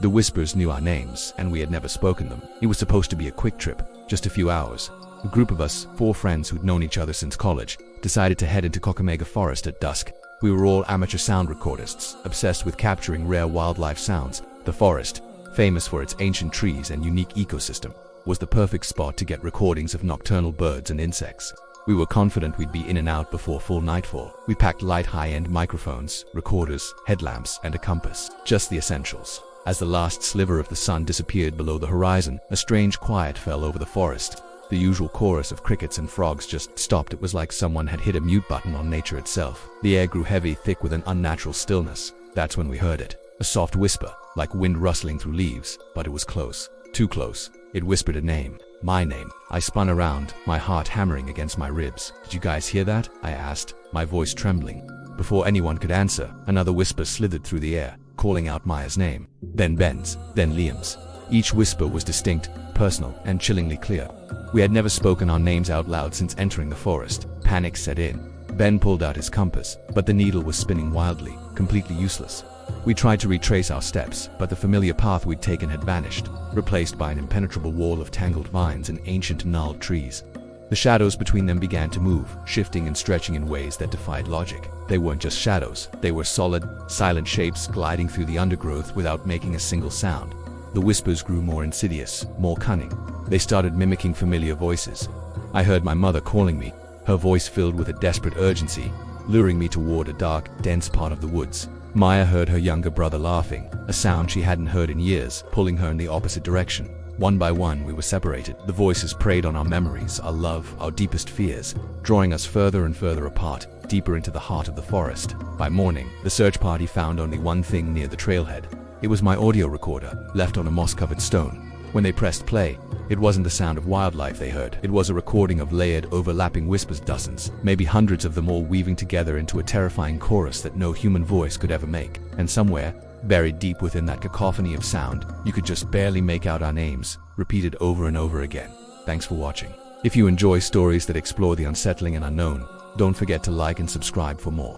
The whispers knew our names, and we had never spoken them. It was supposed to be a quick trip, just a few hours. A group of us, 4 friends who'd known each other since college, decided to head into Kakamega Forest at dusk. We were all amateur sound recordists, obsessed with capturing rare wildlife sounds. The forest, famous for its ancient trees and unique ecosystem, was the perfect spot to get recordings of nocturnal birds and insects. We were confident we'd be in and out before full nightfall. We packed light high-end microphones, recorders, headlamps, and a compass. Just the essentials. As the last sliver of the sun disappeared below the horizon, a strange quiet fell over the forest. The usual chorus of crickets and frogs just stopped. It was like someone had hit a mute button on nature itself. The air grew heavy, thick with an unnatural stillness. That's when we heard it. A soft whisper, like wind rustling through leaves, but it was close. Too close. It whispered a name. My name. I spun around, my heart hammering against my ribs. "Did you guys hear that?" I asked, my voice trembling. Before anyone could answer, another whisper slithered through the air, calling out Maya's name. Then Ben's, then Liam's. Each whisper was distinct, personal, and chillingly clear. We had never spoken our names out loud since entering the forest. Panic set in. Ben pulled out his compass, but the needle was spinning wildly, completely useless. We tried to retrace our steps, but the familiar path we'd taken had vanished, replaced by an impenetrable wall of tangled vines and ancient gnarled trees. The shadows between them began to move, shifting and stretching in ways that defied logic. They weren't just shadows, they were solid, silent shapes gliding through the undergrowth without making a single sound. The whispers grew more insidious, more cunning. They started mimicking familiar voices. I heard my mother calling me, her voice filled with a desperate urgency, luring me toward a dark, dense part of the woods. Maya heard her younger brother laughing, a sound she hadn't heard in years, pulling her in the opposite direction. One by one, we were separated. The voices preyed on our memories, our love, our deepest fears, drawing us further and further apart, deeper into the heart of the forest. By morning, the search party found only one thing near the trailhead. It was my audio recorder, left on a moss-covered stone. When they pressed play, it wasn't the sound of wildlife they heard. It was a recording of layered, overlapping whispers, dozens, maybe hundreds of them all weaving together into a terrifying chorus that no human voice could ever make. And somewhere, buried deep within that cacophony of sound, you could just barely make out our names, repeated over and over again. Thanks for watching. If you enjoy stories that explore the unsettling and unknown, don't forget to like and subscribe for more.